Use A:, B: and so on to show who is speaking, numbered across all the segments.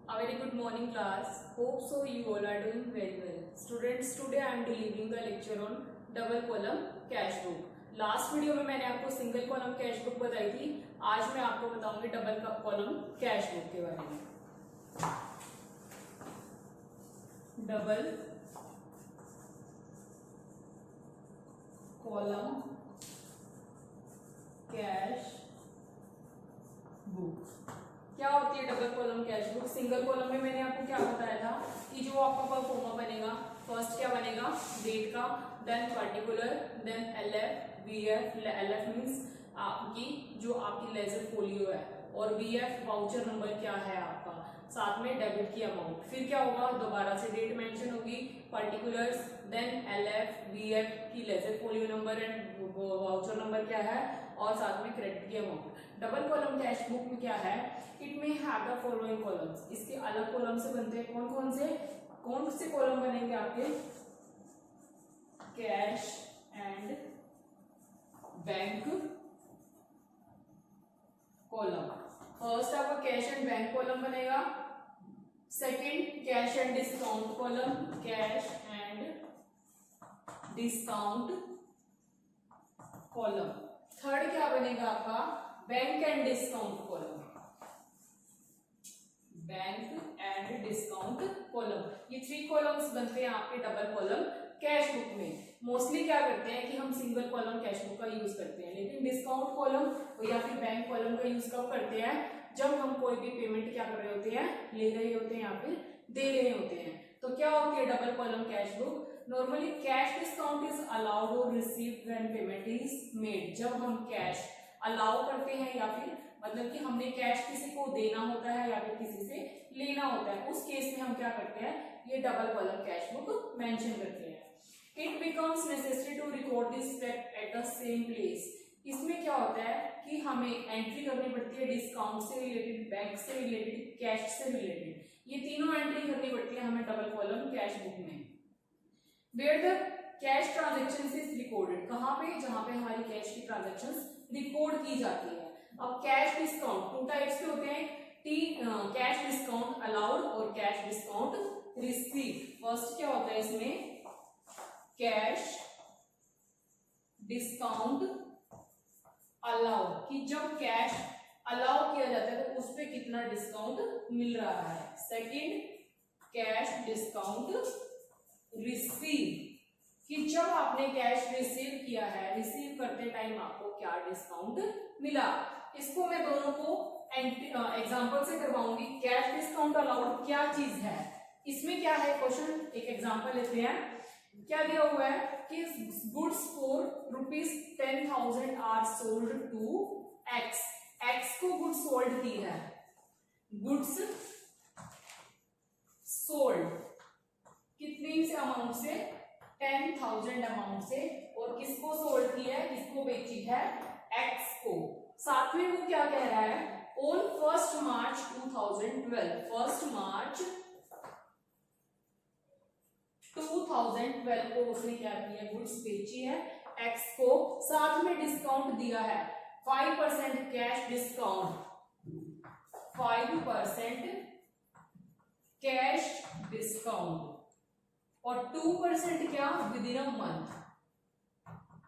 A: A very good morning class. Hope so you all are doing very well. Students, today I am delivering the lecture on double column cash book. Last video में मैंने आपको single column cash book बताई थी. आज मैं आपको बताऊंगी double column cash book के बारे में. डबल कॉलम कैश बुक क्या होती है? Double column cash book. Single column में मैंने आपको क्या बताया था कि जो आपका परफॉर्मा बनेगा, फर्स्ट क्या बनेगा? डेट का, then particular, then LF, VF. LF means आपकी जो आपकी लेजर फोलियो है, और वीएफ वाउचर नंबर क्या है आपका, साथ में डेबिट की अमाउंट. फिर क्या होगा? दोबारा से डेट मेंशन होगी, पर्टिकुलर्स, देन एलएफ, वीएफ की ledger folio number and voucher number क्या है, और साथ में क्रेडिट की amount. Double column cash book में क्या है? इट में हैव द फॉलोइंग कॉलम्स. इसके अलग कॉलम से बनते हैं. कौन से कॉलम बनेंगे आपके? Cash and bank column. First आपका कैश एंड बैंक कॉलम बनेगा. Second cash and discount column. Cash and discount column. Third क्या बनेगा आपका? Bank and discount column. Bank and discount column. ये 3 कॉलम्स बनते हैं आपके डबल कॉलम कैश बुक में. मोस्टली क्या करते हैं कि हम सिंगल कॉलम कैश बुक का यूज करते हैं, लेकिन डिस्काउंट कॉलम या फिर बैंक कॉलम का यूज कब करते हैं? जब हम कोई भी पेमेंट क्या कर रहे होते हैं, ले रहे होते हैं या फिर दे रहे होते हैं. तो क्या होती है double column cash book? Normally cash discount is allowed और received when payment is made. जब हम कैश अलाउ करते हैं या फिर मतलब कि हमने कैश किसी को देना होता है या फिर किसी से लेना होता है, उस केस में हम क्या करते हैं? ये double column cash book mention करते हैं. It becomes necessary to record this fact at the same place. इसमें क्या होता है कि हमें एंट्री करनी पड़ती है डिस्काउंट से रिलेटेड, बैंक से रिलेटेड, कैश से रिलेटेड. ये तीनों एंट्री करनी पड़ती है हमें डबल कॉलम कैश बुक में. Where the cash transaction is recorded. कहाँ पे? जहां पे हमारी कैश की ट्रांजेक्शन रिकॉर्ड की जाती है. अब कैश डिस्काउंट 2 टाइप्स के होते हैं. कैश डिस्काउंट अलाउड और कैश डिस्काउंट रिसीव्ड. फर्स्ट क्या होता है इसमें? कैश डिस्काउंट अलाउड, कि जब कैश अलाउ किया जाता है तो उस पे कितना डिस्काउंट मिल रहा है. सेकंड कैश डिस्काउंट रिसीव, कि जब आपने कैश रिसीव किया है, रिसीव करते टाइम आपको क्या डिस्काउंट मिला. इसको मैं दोनों को एग्जांपल से करवाऊंगी. कैश डिस्काउंट अलाउड क्या चीज है? इसमें क्या है क्वेश्चन, एक एग्जांपल लेते हैं. क्या दिया हुआ है कि goods for ₹10,000 are sold to X. X को गुड्स सोल्ड की है, गुड्स सोल्ड कितनी से अमाउंट से? 10,000 अमाउंट से. और किसको सोल्ड की है, किसको बेची है? एक्स को. साथ में वो क्या कह रहा है? ऑन 1 मार्च 2012. 1 मार्च 2012 को उसने क्या किया? गुड्स बेची है एक्स को. साथ में डिस्काउंट दिया है 5% कैश डिस्काउंट. 5% कैश डिस्काउंट और 2% क्या? With in a month.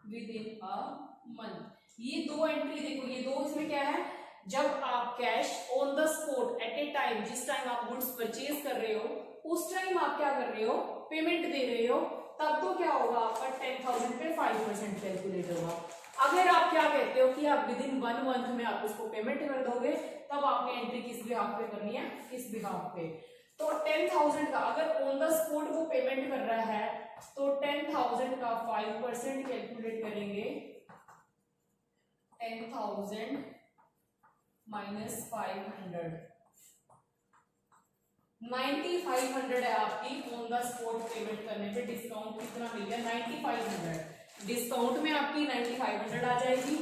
A: With in a month. ये 2 एंट्री देखो, ये 2 इसमें क्या है? जब आप cash on the spot at a time, जिस टाइम आप गुड्स परचेज कर रहे हो उस टाइम आप क्या कर रहे हो? पेमेंट दे रहे हो. तब तो क्या होगा आपका? 10,000 पे 5% कैलकुलेट होगा. अगर आप क्या कहते हो कि आप विद इन 1 मंथ में आप उसको पेमेंट कर दोगे, तब आपने एंट्री किस बिहाफ पे करनी है? इस बिहाफ पे. तो 10,000 का अगर ऑन द स्पॉट वो पेमेंट कर रहा है तो 10,000 का 5% कैलकुलेट करेंगे. 10,000 माइनस 500, 9,500 है आपकी ऑन द स्पॉट पेमेंट करने पे. डिस्काउंट कितना मिल गया? 9,500. डिस्काउंट में आपकी 9,500 आ जाएगी,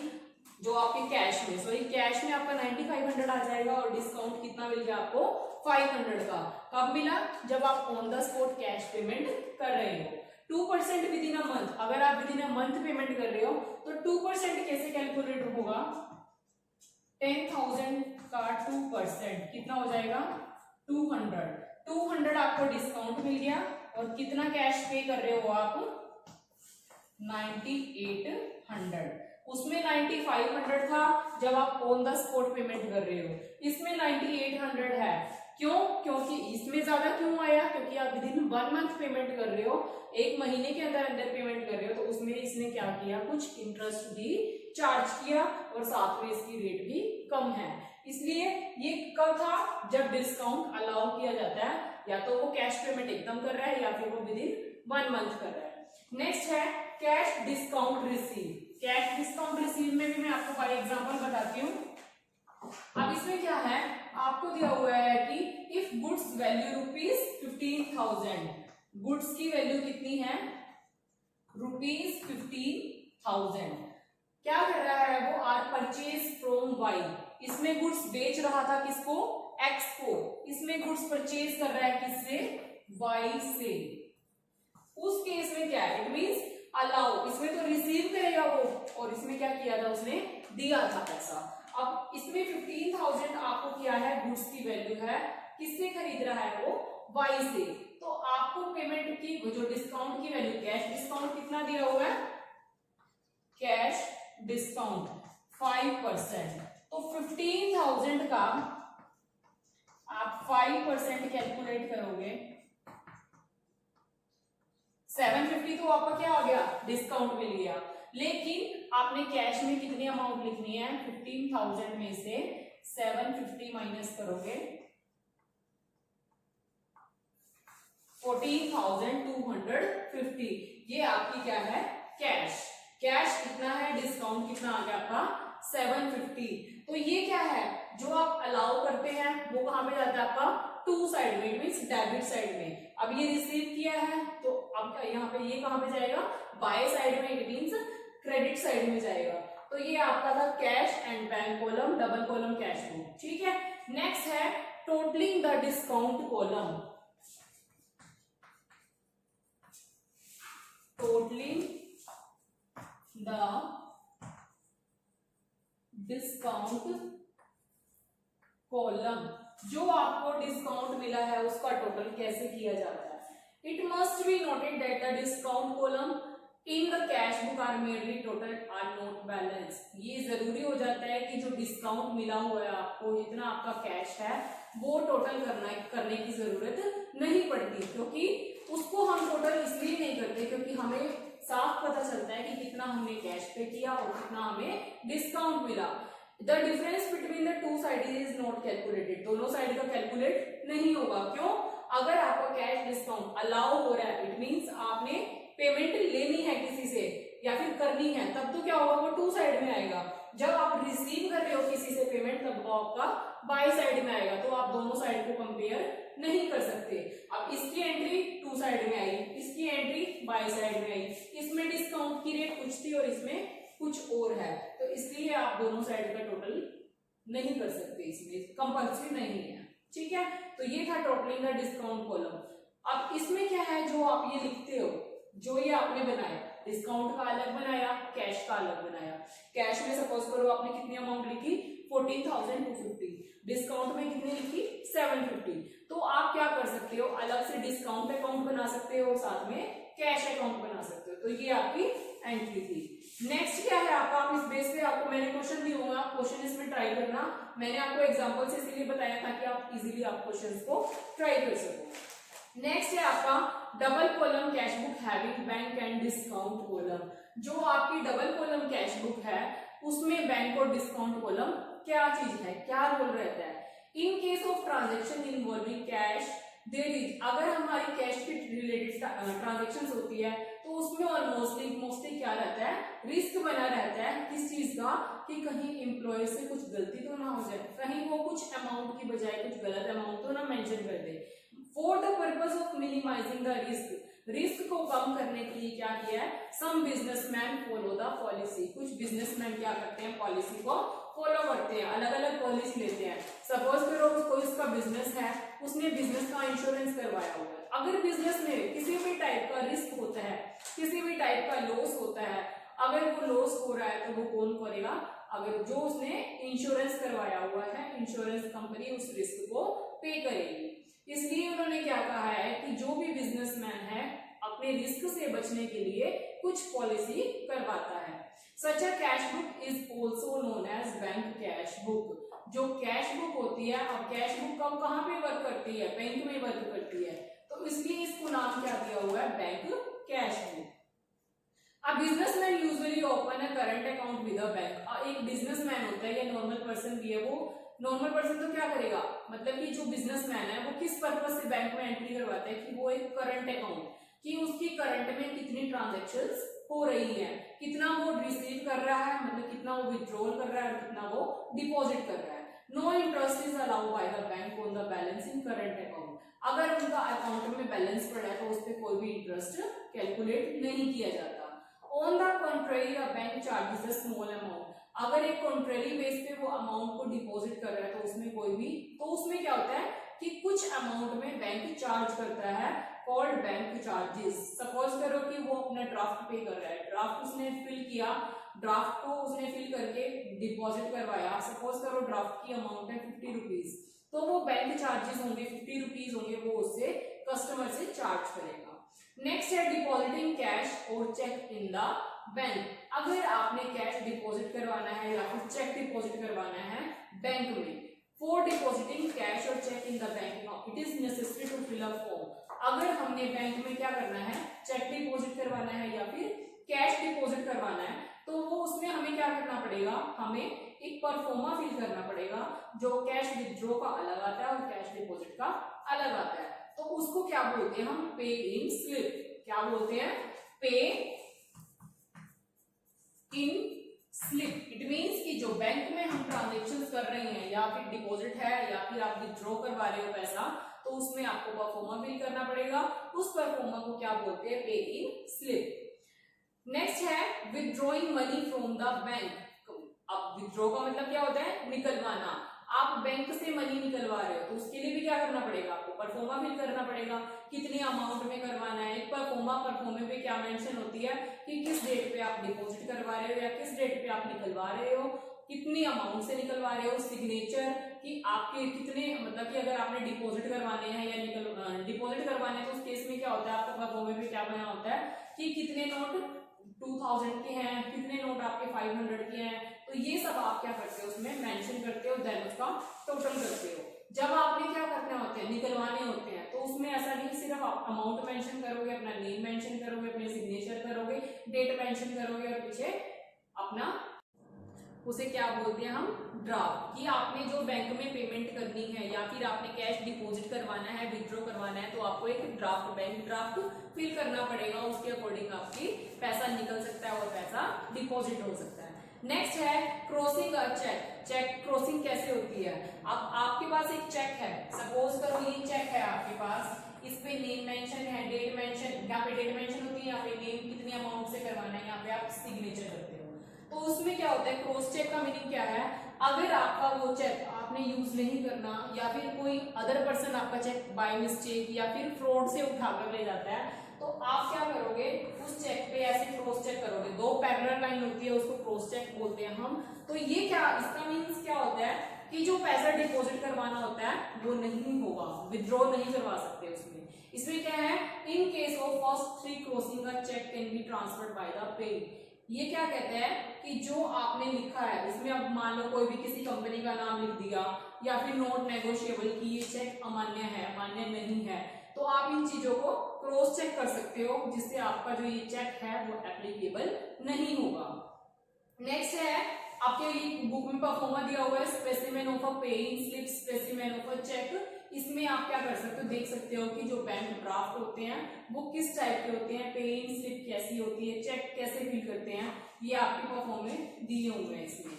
A: जो आपके कैश में, सॉरी कैश में आपका 9,500 आ जाएगा. और डिस्काउंट कितना मिल गया आपको? 500 का. कब मिला? जब आप on the spot cash payment कर रहे हो. 2% विद इन अ मंथ. अगर आप with in a month payment कर रहे हो तो 2% कैसे कैलकुलेट होगा? 10,000 का 2% कितना हो जाएगा? 200 आपको डिस्काउंट मिल गया और कितना कैश पे कर रहे हो आप 9800। उसमें 9500 था जब आप ऑन द स्पॉट पेमेंट कर रहे हो, इसमें 9800 है। क्यों? क्योंकि इसमें ज्यादा क्यों आया? क्योंकि आप विदिन 1 मंथ पेमेंट कर रहे हो, एक महीने के अंदर अंदर पेमेंट कर रहे हो, तो उसमें इसने क्या किया, कुछ इंटरेस्ट भी चार्ज किया और साथ में इसकी रेट भी कम है। इसलिए ये कब था? जब डिस्काउंट अलाउ किया जाता है, या तो वो कैश पेमेंट एकदम कर रहा है या फिर वो विदिन 1 मंथ कर रहा है। नेक्स्ट है cash discount receive. Cash discount receive में भी मैं आपको बाय एग्जांपल बताती हूँ। अब इसमें क्या है, आपको दिया हुआ है कि इफ गुड्स वैल्यू ₹15,000, गुड्स की वैल्यू कितनी है ₹15,000। क्या कर रहा है वो? Are purchase from Y. इसमें गुड्स बेच रहा था किसको? एक्स को। इसमें गुड्स परचेज कर रहा है किससे? वाई से। उस केस में क्या है? It means allow. इसमें तो रिसीव करेगा वो, और इसमें क्या किया था? उसने दिया था पैसा। अब इसमें 15,000 आपको क्या है? गुड्स की वैल्यू है। किससे खरीद रहा है वो? वाई से। तो आपको पेमेंट की जो डिस्काउंट की वैल्यू, कैश डिस्काउंट कितना दिया हुआ है? Cash discount 5%। तो 15,000 का आप 5% कैलकुलेट करोगे, 750 तो आपका क्या हो गया? डिस्काउंट मिल गया। लेकिन आपने कैश में कितनी अमाउंट लिखनी है? 15,000 में से 750 माइनस करोगे, 14,250। ये आपकी क्या है? कैश। कैश कितना है? डिस्काउंट कितना आ गया आपका? 750। तो ये क्या है? जो आप अलाउ करते हैं वो कहां पे जाता है आपका? टू साइड में, मीन्स डेबिट साइड में। अब ये रिसीव किया है तो अब यहाँ पे ये कहां पे जाएगा? बाय साइड में, इट मीन्स क्रेडिट साइड में जाएगा। तो ये आपका था cash and bank column, double column cash book. ठीक है। नेक्स्ट है totalling the discount column. Totalling the discount column. जो आपको डिस्काउंट मिला है उसका टोटल कैसे किया जाता है? It must be noted that the discount column in the cash book are merely total are not balance. ये जरूरी हो जाता है कि जो डिस्काउंट मिला हुआ है आपको, जितना आपका कैश है वो टोटल करने की जरूरत नहीं पड़ती, क्योंकि उसको हम टोटल इसलिए नहीं करते क्योंकि हमें साफ पता चलता है कि कितना हमने कैश पे किया और कितना हमें डिस्काउंट मिला। The difference between the two side is not calculated. दोनों साइड का कैलकुलेट नहीं होगा। क्यों? अगर आपका कैश डिस्काउंट अलाउ हो रहा है, इट मींस आपने पेमेंट लेनी है किसी से या फिर करनी है, तब तो क्या होगा? वो टू साइड में आएगा। जब आप रिसीव कर रहे हो किसी से पेमेंट, तब वो आपका बाय साइड में आएगा। तो आप दोनों साइड को कंपेयर नहीं कर सकते। अब इसकी एंट्री टू साइड में आई, इसकी एंट्री बाय साइड में आई। इसमें डिस्काउंट की रेट कुछ थी और इसमें कुछ और है, तो इसलिए आप दोनों साइड का टोटल नहीं कर सकते, इसमें कंपल्सरी नहीं है। ठीक है। तो ये था टोटलिंग द डिस्काउंट कॉलम। अब इसमें क्या है? जो आप ये लिखते हो, जो ये आपने बनाया, डिस्काउंट का अलग बनाया, कैश का अलग बनाया। कैश में सपोज करो आपने कितनी अमाउंट लिखी? 14,250। डिस्काउंट में कितनी लिखी? 750। तो आप क्या कर सकते हो? अलग से डिस्काउंट अकाउंट बना सकते हो, साथ में कैश अकाउंट बना सकते हो। तो ये आपकी एंट्री थी। नेक्स्ट क्या है आपका? आप इस बेस पे आपको मैंने क्वेश्चन दिया होगा, क्वेश्चन इसमें ट्राई करना। मैंने आपको एग्जांपल से इसीलिए बताया ताकि आप इजीली आप क्वेश्चंस को ट्राई कर सको। नेक्स्ट है आपका double column cash book having bank and discount column. जो आपकी डबल कॉलम कैश बुक है उसमें बैंक और डिस्काउंट कॉलम क्या चीज है, क्या रोल रहता है? In case of transaction involving cash there is, अगर हमारी कैश के रिलेटेड ट्रांजेक्शन होती है तो उसमें और मोस्टली क्या रहता है? रिस्क बना रहता है। किस चीज का? कि कहीं एम्प्लॉय से कुछ गलती तो ना हो जाए, कहीं वो कुछ अमाउंट की बजाय कुछ गलत अमाउंट तो ना मेंशन कर दे। For the purpose of minimising the risk, risk को कम करने के लिए क्या किया है? Some businessman follow the policy. कुछ बिजनेसमैन क्या करते हैं? पॉलिसी को फॉलो करते हैं, अलग अलग पॉलिसी लेते हैं। सपोज करो कोई उसका बिजनेस है, उसने बिजनेस का इंश्योरेंस करवाया हुआ है। अगर बिजनेस में किसी भी टाइप का रिस्क होता है, किसी भी टाइप का लॉस होता है, अगर वो लॉस हो रहा है तो वो कौन करेगा? अगर जो उसने इंश्योरेंस करवाया हुआ है, इंश्योरेंस कंपनी उस रिस्क को पे करेगी। इसलिए उन्होंने क्या कहा है कि जो भी बिजनेसमैन है अपने रिस्क से बचने के लिए कुछ पॉलिसी करवाता है। Such a cash book is also known as bank cash book. जो कैश बुक होती है, अब कैश बुक कब कहाँ पे वर्क करती है, बैंक में वर्क करती है, तो इसलिए इसको नाम क्या दिया हुआ है, bank cash book. A businessman usually open a current account with a bank। एक बिजनेसमैन होता है या नॉर्मल पर्सन भी है, वो नॉर्मल पर्सन तो क्या करेगा, मतलब कि जो बिजनेसमैन है वो किस पर्पज से बैंक में एंट्री करवाता है कि वो एक करंट अकाउंट, कि उसकी करंट में कितनी ट्रांजैक्शंस हो रही है, कितना वो रिसीव कर रहा है, मतलब कितना वो विड्रॉल कर रहा है और कितना वो डिपॉजिट कर रहा है। No interest is allowed by the bank on the balance in current account. अगर उनका अकाउंट में बैलेंस पड़ा है तो उस पर कोई भी इंटरेस्ट कैलकुलेट नहीं किया जाता। On the contrary a bank charges a small amount. अगर एक कॉन्ट्रेरी बेस पे वो अमाउंट को डिपॉजिट कर रहा है तो उसमें कोई भी, तो उसमें क्या होता है कि कुछ अमाउंट में बैंक चार्ज करता है, कॉल्ड बैंक चार्जेस। सपोज करो कि वो अपना ड्राफ्ट पे कर रहा है, ड्राफ्ट उसने फिल किया, ड्राफ्ट को उसने फिल करके डिपॉजिट करवाया, सपोज करो ड्राफ्ट की अमाउंट है 50 रुपीज, तो वो बैंक चार्जेस होंगे 50 रुपीज होंगे, वो उससे कस्टमर से चार्ज करेगा। नेक्स्ट है डिपॉजिटिंग कैश और चेक इन द बैंक। अगर आपने कैश डिपॉजिट करवाना है या फिर चेक डिपॉजिट करवाना है बैंक में, फॉर डिपॉजिटिंग कैश और cheque in the bank it is necessary to fill a form. अगर हमने बैंक में क्या करना है, चेक डिपॉजिट करवाना है या फिर कैश डिपॉजिट करवाना है, तो वो उसमें हमें क्या करना पड़ेगा, हमें एक परफॉर्मा फिल करना पड़ेगा जो कैश विथड्रॉ का अलग आता है और कैश डिपॉजिट का अलग आता है। तो उसको क्या बोलते हैं हम, पे इन स्लिप। क्या बोलते हैं, पे इन स्लिप। इट मींस कि जो बैंक में हम ट्रांजेक्शन्स कर रहे हैं या फिर डिपॉजिट है या फिर आप विथड्रॉ करवा रहे हो पैसा, तो उसमें आपको परफॉर्मा फिल करना पड़ेगा। उस परफॉर्मा को क्या बोलते हैं, पे इन स्लिप। नेक्स्ट है withdrawing money from the bank. अब विथड्रॉ का मतलब क्या होता है, निकलवाना। आप बैंक से मनी निकलवा रहे हो तो उसके लिए भी क्या करना पड़ेगा, आपको परफॉर्मा फिल करना पड़ेगा, कितनी अमाउंट में करवाना है। एक परफॉर्मे पे क्या मेंशन होती है कि किस डेट पे आप डिपॉजिट करवा रहे हो या किस डेट पे आप निकलवा रहे हो, कितनी अमाउंट से निकलवा रहे हो, सिग्नेचर कि आपके कितने, मतलब कि अगर आपने डिपॉजिट करवाने हैं या डिपॉजिट करवाने हैं तो उस केस में क्या होता है, आपका परफॉर्मे पे क्या बना होता है कि कितने नोट 2000 के हैं, कितने नोट आपके 500 के हैं, तो ये सब आप क्या करते हो उसमें मेंशन करते हो, देन उसका टोटल करते हो। जब आपने क्या करने होते हैं, निकलवाने होते हैं, तो उसमें ऐसा नहीं सिर्फ आप अमाउंट मेंशन करोगे, अपना नेम मेंशन करोगे, अपने सिग्नेचर करोगे, डेट मेंशन करोगे और पीछे अपना, उसे क्या बोलते हैं हम, ड्राफ्ट। कि आपने जो बैंक में पेमेंट करनी है या फिर आपने कैश डिपॉजिट करवाना है, विथड्रॉ करवाना है, तो आपको एक ड्राफ्ट, बैंक ड्राफ्ट फिल करना पड़ेगा। उसके अकॉर्डिंग आपकी पैसा निकल सकता है और पैसा डिपॉजिट हो सकता है। नेक्स्ट है crossing a cheque. Cheque crossing कैसे होती है, अब आपके पास एक चेक है, सपोज करो ये चेक है आपके पास, इस पे नेम मेंशन है, डेट मेंशन, यहाँ पे डेट मेंशन होती है, यहाँ पे नेम कितनी अमाउंट से करवाना है, यहाँ पे आप सिग्नेचर करते हो। तो उसमें क्या होता है, क्रॉस चेक का मीनिंग क्या है, अगर आपका वो चेक आपने यूज नहीं करना या फिर कोई अदर पर्सन आपका चेक बाय मिस्टेक या फिर फ्रॉड से उठाकर ले जाता है, तो आप क्या करोगे, उस चेक पे ऐसे क्रॉस चेक करोगे। दो पैरेलल लाइन होती है, उसको क्रॉस चेक बोलते हैं हम। तो ये क्या, इसका मीन्स क्या होता है कि जो पैसा डिपॉजिट करवाना होता है वो नहीं होगा, विथड्रॉ नहीं करवा सकते उसमें। इसमें क्या है, in case of first three crossing a cheque can be transferred by the pay. ये क्या कहते हैं कि जो आपने लिखा है उसमें, अब मान लो कोई भी किसी कंपनी का नाम लिख दिया या फिर नॉट नेगोशिएबल कि ये चेक अमान्य है, मान्य नहीं है, तो आप इन चीजों को क्रॉस चेक कर सकते हो, जिससे आपका जो ये चेक है वो एप्लीकेबल नहीं होगा। नेक्स्ट है आपके बुक में परफॉर्मा दिया हुआ है, specimen of a paying slip, specimen of a cheque. इसमें आप क्या कर सकते हो, देख सकते हो कि जो बैंक ड्राफ्ट होते हैं वो किस टाइप के होते हैं, पेइंग स्लिप कैसी होती है, चेक कैसे फिल करते हैं, ये आपके परफॉर्म में दिए हुए हैं इसमें।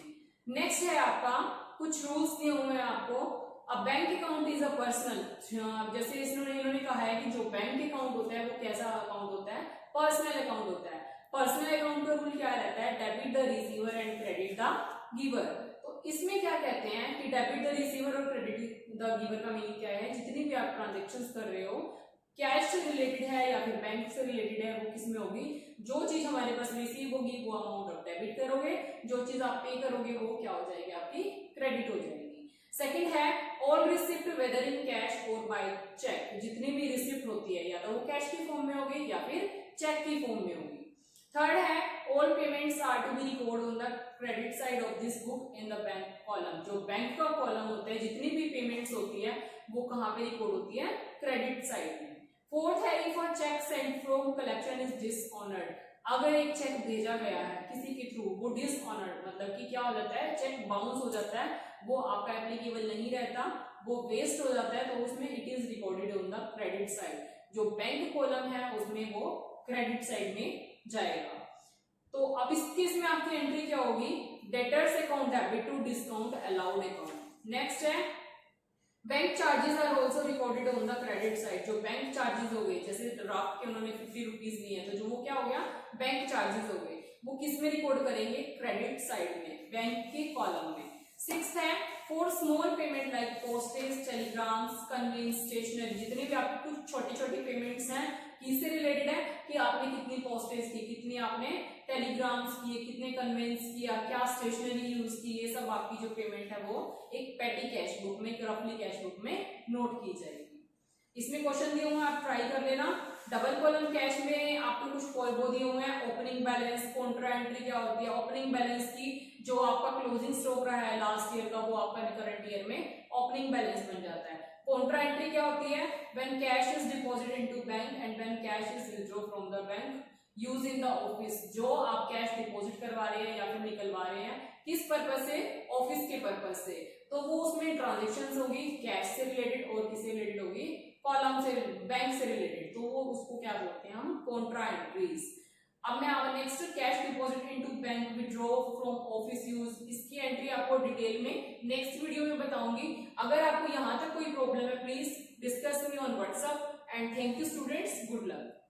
A: नेक्स्ट है आपका कुछ रूल्स दिए हुए हैं आपको। अब bank account is a personal, जैसे इन्होंने कहा है कि जो बैंक अकाउंट होता है वो कैसा अकाउंट होता है, पर्सनल अकाउंट होता है। पर्सनल अकाउंट का रूल क्या रहता है, debit the receiver and credit the giver. तो इसमें क्या कहते हैं कि डेबिट द रिसीवर और क्रेडिट द गिवर का मीनिंग क्या है, जितनी भी आप ट्रांजेक्शन्स कर रहे हो, कैश से रिलेटेड है या फिर बैंक से रिलेटेड है, वो किसमें होगी, जो चीज हमारे पास रिसीव होगी वो अमाउंट आप डेबिट करोगे, जो चीज आप पे करोगे वो क्या हो जाएगी, आपकी क्रेडिट हो जाएगी। सेकंड है all receipt whether in cash और बाय चेक, जितनी भी रिसिप्ट होती है या तो वो कैश की फॉर्म में होगी या फिर चेक की फॉर्म में होगी। थर्ड है all payments are to be record on the credit side of this book in the bank column. जो बैंक का कॉलम होता है, जितनी भी पेमेंट्स होती है वो कहाँ पे रिकॉर्ड होती है, क्रेडिट साइड में। फोर्थ है if a cheque sent from collection is dishonoured, अगर एक चेक भेजा गया है किसी के थ्रू, वो डिसऑनर्ड मतलब कि क्या हो जाता है, चेक बाउंस हो जाता है, वो आपका एप्लीकेबल नहीं रहता, वो वेस्ट हो जाता है, तो उसमें it is recorded on the credit side. जो बैंक कॉलम है उसमें वो क्रेडिट साइड में जाएगा। तो अब इस केस में आपकी एंट्री क्या होगी, debtors account debit to discount allowed account. Next है bank charges are also recorded on the credit side. जो बैंक चार्जेस हो गए, जैसे ड्राफ्ट के उन्होंने 50 रुपीज लिए हैं, तो जो वो क्या हो गया, बैंक चार्जेस हो गए, वो किस में रिकॉर्ड करेंगे, क्रेडिट साइड में, बैंक के कॉलम में। सिक्स्थ है for small payment like postage, telegrams, conveyance, stationery, जितने भी आपकी कुछ छोटी छोटी पेमेंट्स हैं, किससे रिलेटेड है कि आपने कितनी पोस्टेज की, कितनी आपने टेलीग्राम्स किए, कितने कन्वेंस किया, क्या स्टेशनरी यूज की, ये सब आपकी जो पेमेंट है वो एक पेटी कैश बुक में, रफली कैश बुक में नोट की जाएगी। इसमें क्वेश्चन दिए हुए हैं, आप ट्राई कर लेना। डबल कॉलम कैश में आपको कुछ वो दिए हुए हैं, ओपनिंग बैलेंस, कॉन्ट्रा एंट्री क्या होती है, ओपनिंग बैलेंस की जो आपका क्लोजिंग स्टॉक रहा है लास्ट ईयर का, वो आपका करंट ईयर में ओपनिंग बैलेंस बन जाता है। कॉन्ट्रा एंट्री क्या होती है, when cash is deposited into bank and when cash is withdraw from the bank use in the office. जो आप कैश डिपॉजिट करवा रहे हैं या फिर निकलवा रहे हैं, किस पर्पज से, ऑफिस के पर्पज से, तो वो उसमें ट्रांजेक्शन होगी कैश से रिलेटेड और किससे रिलेटेड होगी, कॉलम से, बैंक से रिलेटेड, तो वो उसको क्या बोलते हैं हम, कॉन्ट्रा एंट्रीज। अब मैं next cash deposit into bank withdraw from office use, इसकी एंट्री आपको डिटेल में नेक्स्ट वीडियो में बताऊंगी। अगर आपको यहाँ तक कोई प्रॉब्लम है please discuss me on WhatsApp and thank you students, good luck.